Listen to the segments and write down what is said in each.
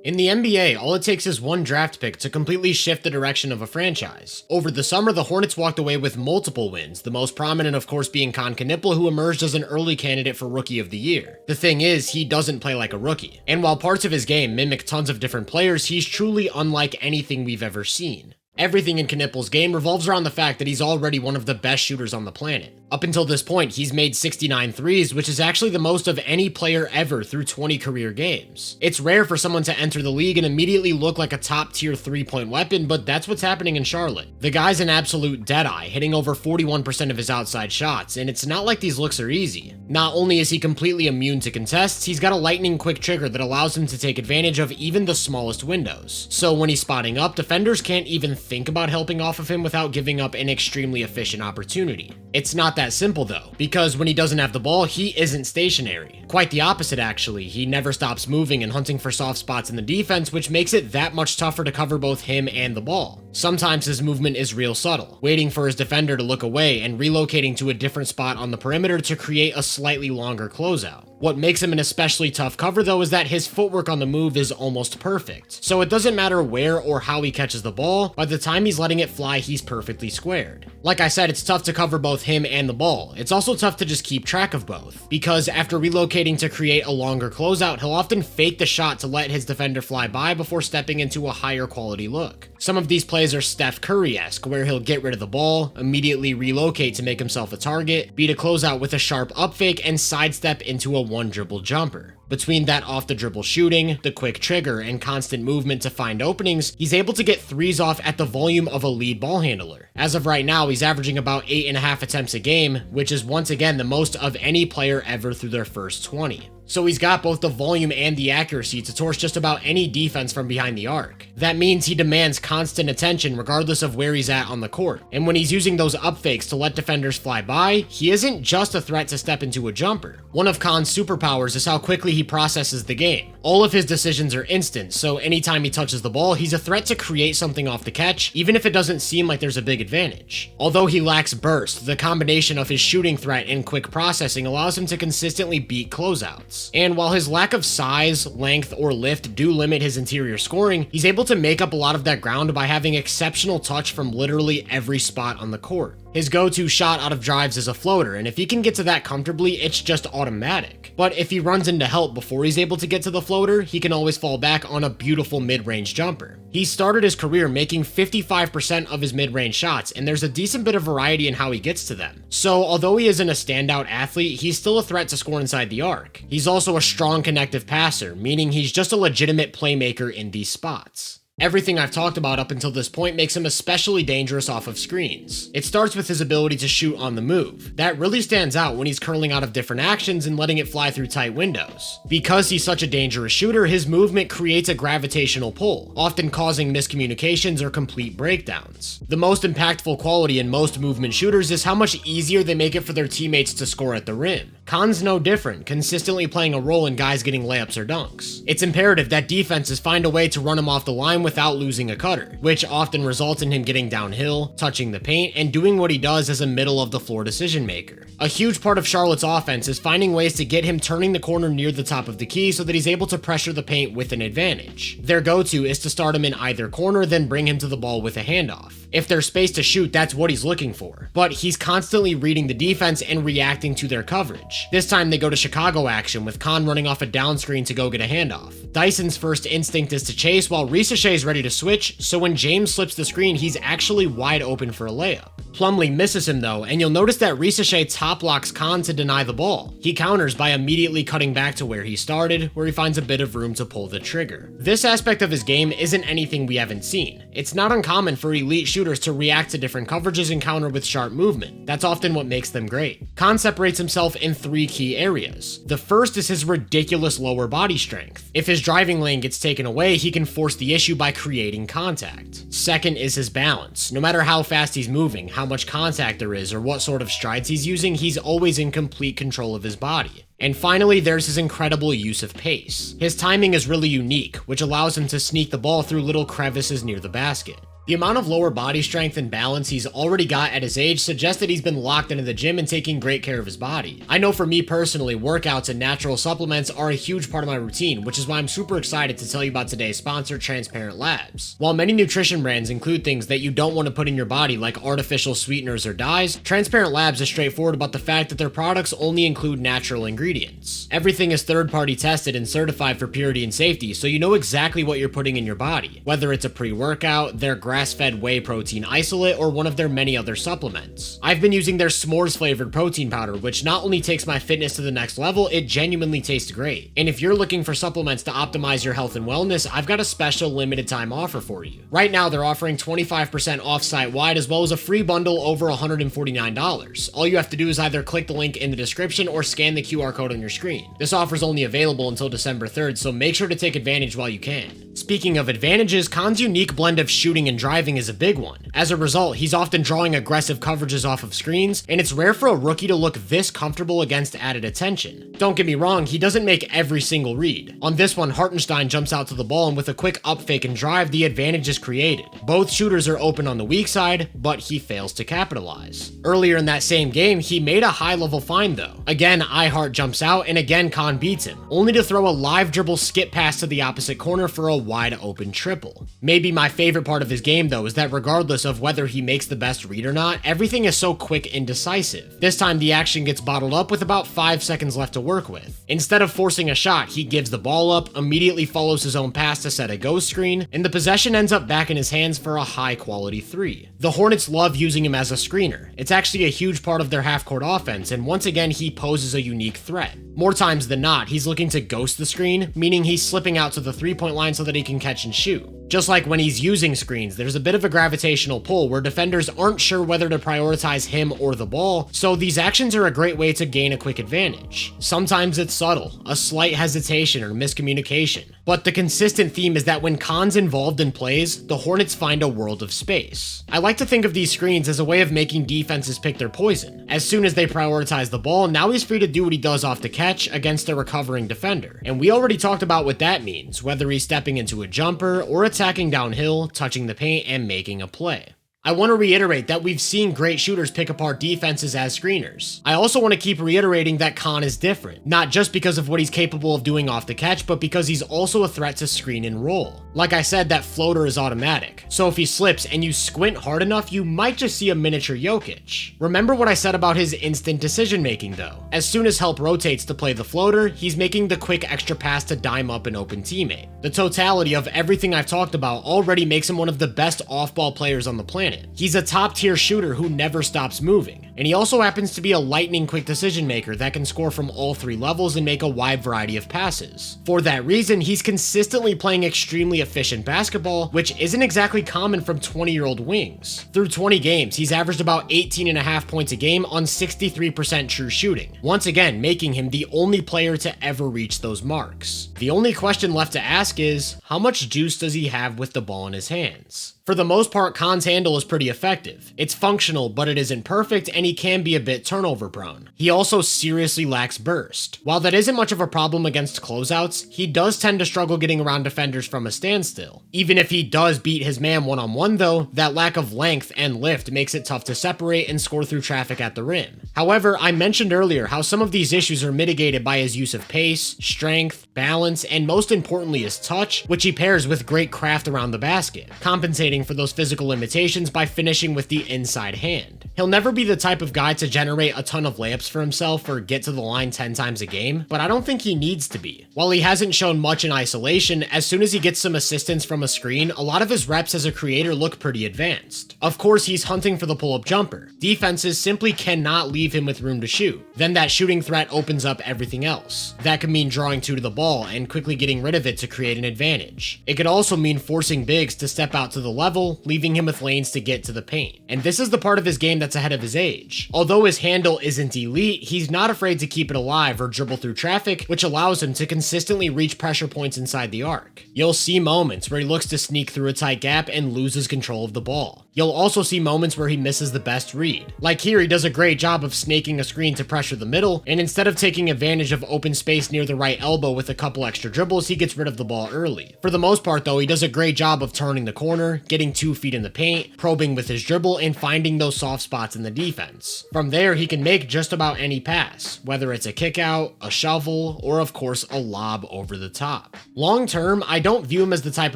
In the NBA, all it takes is one draft pick to completely shift the direction of a franchise. Over the summer, the Hornets walked away with multiple wins, the most prominent of course being Kon Knueppel, who emerged as an early candidate for Rookie of the Year. The thing is, he doesn't play like a rookie. And while parts of his game mimic tons of different players, he's truly unlike anything we've ever seen. Everything in Knueppel's game revolves around the fact that he's already one of the best shooters on the planet. Up until this point, he's made 69 threes, which is actually the most of any player ever through 20 career games. It's rare for someone to enter the league and immediately look like a top-tier three-point weapon, but that's what's happening in Charlotte. The guy's an absolute deadeye, hitting over 41% of his outside shots, and it's not like these looks are easy. Not only is he completely immune to contests, he's got a lightning-quick trigger that allows him to take advantage of even the smallest windows. So when he's spotting up, defenders can't even think about helping off of him without giving up an extremely efficient opportunity. It's not that simple though, because when he doesn't have the ball, he isn't stationary. Quite the opposite actually, he never stops moving and hunting for soft spots in the defense, which makes it that much tougher to cover both him and the ball. Sometimes his movement is real subtle, waiting for his defender to look away and relocating to a different spot on the perimeter to create a slightly longer closeout. What makes him an especially tough cover though is that his footwork on the move is almost perfect. So it doesn't matter where or how he catches the ball, by the time he's letting it fly, he's perfectly squared. Like I said, it's tough to cover both him and the ball. It's also tough to just keep track of both, because after relocating to create a longer closeout, he'll often fake the shot to let his defender fly by before stepping into a higher quality look. Some of these plays are Steph Curry-esque, where he'll get rid of the ball, immediately relocate to make himself a target, beat a closeout with a sharp up fake, and sidestep into a one dribble jumper. Between that off the dribble shooting, the quick trigger, and constant movement to find openings, he's able to get threes off at the volume of a lead ball handler. As of right now, he's averaging about 8.5 attempts a game, which is once again the most of any player ever through their first 20. So he's got both the volume and the accuracy to torch just about any defense from behind the arc. That means he demands constant attention regardless of where he's at on the court. And when he's using those up fakes to let defenders fly by, he isn't just a threat to step into a jumper. One of Kon's superpowers is how quickly he processes the game. All of his decisions are instant, so anytime he touches the ball, he's a threat to create something off the catch, even if it doesn't seem like there's a big advantage. Although he lacks burst, the combination of his shooting threat and quick processing allows him to consistently beat closeouts. And while his lack of size, length, or lift do limit his interior scoring, he's able to make up a lot of that ground by having exceptional touch from literally every spot on the court. His go-to shot out of drives is a floater, and if he can get to that comfortably, it's just automatic. But if he runs into help before he's able to get to the floater, he can always fall back on a beautiful mid-range jumper. He started his career making 55% of his mid-range shots, and there's a decent bit of variety in how he gets to them. So although he isn't a standout athlete, he's still a threat to score inside the arc. He's also a strong connective passer, meaning he's just a legitimate playmaker in these spots. Everything I've talked about up until this point makes him especially dangerous off of screens. It starts with his ability to shoot on the move. That really stands out when he's curling out of different actions and letting it fly through tight windows. Because he's such a dangerous shooter, his movement creates a gravitational pull, often causing miscommunications or complete breakdowns. The most impactful quality in most movement shooters is how much easier they make it for their teammates to score at the rim. Kon's no different, consistently playing a role in guys getting layups or dunks. It's imperative that defenses find a way to run him off the line without losing a cutter, which often results in him getting downhill, touching the paint, and doing what he does as a middle-of-the-floor decision maker. A huge part of Charlotte's offense is finding ways to get him turning the corner near the top of the key so that he's able to pressure the paint with an advantage. Their go-to is to start him in either corner, then bring him to the ball with a handoff. If there's space to shoot, that's what he's looking for. But he's constantly reading the defense and reacting to their coverage. This time they go to Chicago action, with Kon running off a down screen to go get a handoff. Dyson's first instinct is to chase while Ricochet's ready to switch, so when James slips the screen, he's actually wide open for a layup. Plumlee misses him though, and you'll notice that Ricochet top locks Kon to deny the ball. He counters by immediately cutting back to where he started, where he finds a bit of room to pull the trigger. This aspect of his game isn't anything we haven't seen. It's not uncommon for elite shooters to react to different coverages and counter with sharp movement. That's often what makes them great. Kon separates himself in 3 key areas. The first is his ridiculous lower body strength. If his driving lane gets taken away, he can force the issue by creating contact. Second is his balance. No matter how fast he's moving, how much contact there is, or what sort of strides he's using, he's always in complete control of his body. And finally, there's his incredible use of pace. His timing is really unique, which allows him to sneak the ball through little crevices near the basket. The amount of lower body strength and balance he's already got at his age suggests that he's been locked into the gym and taking great care of his body. I know for me personally, workouts and natural supplements are a huge part of my routine, which is why I'm super excited to tell you about today's sponsor, Transparent Labs. While many nutrition brands include things that you don't want to put in your body like artificial sweeteners or dyes, Transparent Labs is straightforward about the fact that their products only include natural ingredients. Everything is third-party tested and certified for purity and safety, so you know exactly what you're putting in your body, whether it's a pre-workout, their grass-fed whey protein isolate, or one of their many other supplements. I've been using their s'mores flavored protein powder, which not only takes my fitness to the next level, it genuinely tastes great. And if you're looking for supplements to optimize your health and wellness, I've got a special limited time offer for you. Right now, they're offering 25% off site-wide as well as a free bundle over $149. All you have to do is either click the link in the description or scan the QR code on your screen. This offer is only available until December 3rd, so make sure to take advantage while you can. Speaking of advantages, Kon's unique blend of shooting and driving is a big one. As a result, he's often drawing aggressive coverages off of screens, and it's rare for a rookie to look this comfortable against added attention. Don't get me wrong, he doesn't make every single read. On this one, Hartenstein jumps out to the ball, and with a quick up fake and drive, the advantage is created. Both shooters are open on the weak side, but he fails to capitalize. Earlier in that same game, he made a high-level find though. Again, iHeart jumps out, and again Kon beats him, only to throw a live dribble skip pass to the opposite corner for a wide open triple. Maybe my favorite part of his game though is that regardless of whether he makes the best read or not, everything is so quick and decisive. This time the action gets bottled up with about 5 seconds left to work with. Instead of forcing a shot, he gives the ball up, immediately follows his own pass to set a ghost screen, and the possession ends up back in his hands for a high quality 3. The Hornets love using him as a screener. It's actually a huge part of their half-court offense, and once again he poses a unique threat. More times than not, he's looking to ghost the screen, meaning he's slipping out to the three-point line so that he can catch and shoot. Just like when he's using screens, there's a bit of a gravitational pull where defenders aren't sure whether to prioritize him or the ball, so these actions are a great way to gain a quick advantage. Sometimes it's subtle, a slight hesitation or miscommunication, but the consistent theme is that when Kon's involved in plays, the Hornets find a world of space. I like to think of these screens as a way of making defenses pick their poison. As soon as they prioritize the ball, now he's free to do what he does off the catch against a recovering defender. And we already talked about what that means, whether he's stepping into a jumper or attacking downhill, touching the paint, and making a play. I want to reiterate that we've seen great shooters pick apart defenses as screeners. I also want to keep reiterating that Kon is different, not just because of what he's capable of doing off the catch, but because he's also a threat to screen and roll. Like I said, that floater is automatic, so if he slips and you squint hard enough, you might just see a miniature Jokic. Remember what I said about his instant decision making though. As soon as help rotates to play the floater, he's making the quick extra pass to dime up an open teammate. The totality of everything I've talked about already makes him one of the best off-ball players on the planet. He's a top-tier shooter who never stops moving, and he also happens to be a lightning-quick decision-maker that can score from all 3 levels and make a wide variety of passes. For that reason, he's consistently playing extremely efficient basketball, which isn't exactly common from 20-year-old wings. Through 20 games, he's averaged about 18.5 points a game on 63% true shooting, once again making him the only player to ever reach those marks. The only question left to ask is, how much juice does he have with the ball in his hands? For the most part, Kon's handle is pretty effective. It's functional, but it isn't perfect, and he can be a bit turnover prone. He also seriously lacks burst. While that isn't much of a problem against closeouts, he does tend to struggle getting around defenders from a standstill. Even if he does beat his man one-on-one though, that lack of length and lift makes it tough to separate and score through traffic at the rim. However, I mentioned earlier how some of these issues are mitigated by his use of pace, strength, balance, and most importantly his touch, which he pairs with great craft around the basket, compensating for those physical limitations by finishing with the inside hand. He'll never be the type of guy to generate a ton of layups for himself or get to the line 10 times a game, but I don't think he needs to be. While he hasn't shown much in isolation, as soon as he gets some assistance from a screen, a lot of his reps as a creator look pretty advanced. Of course, he's hunting for the pull-up jumper. Defenses simply cannot leave him with room to shoot. Then that shooting threat opens up everything else. That could mean drawing 2 to the ball and quickly getting rid of it to create an advantage. It could also mean forcing bigs to step out to the level, leaving him with lanes to get to the paint. And this is the part of his game that's ahead of his age. Although his handle isn't elite, he's not afraid to keep it alive or dribble through traffic, which allows him to consistently reach pressure points inside the arc. You'll see moments where he looks to sneak through a tight gap and loses control of the ball. You'll also see moments where he misses the best read. Like here, he does a great job of snaking a screen to pressure the middle, and instead of taking advantage of open space near the right elbow with a couple extra dribbles, he gets rid of the ball early. For the most part though, he does a great job of turning the corner, getting 2 feet in the paint, probing with his dribble, and finding those soft spots in the defense. From there, he can make just about any pass, whether it's a kick out, a shovel, or of course a lob over the top. Long term, I don't view him as the type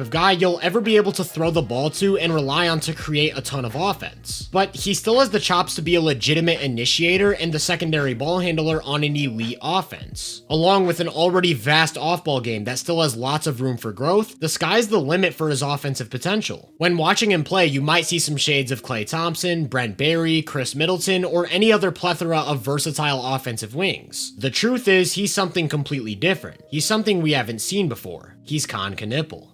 of guy you'll ever be able to throw the ball to and rely on to create a ton of offense. But he still has the chops to be a legitimate initiator and the secondary ball handler on an elite offense. Along with an already vast off-ball game that still has lots of room for growth, the sky's the limit for his offensive potential. When watching him play, you might see some shades of Klay Thompson, Brent Barry, Chris Middleton, or any other plethora of versatile offensive wings. The truth is, he's something completely different. He's something we haven't seen before. He's Kon Knueppel.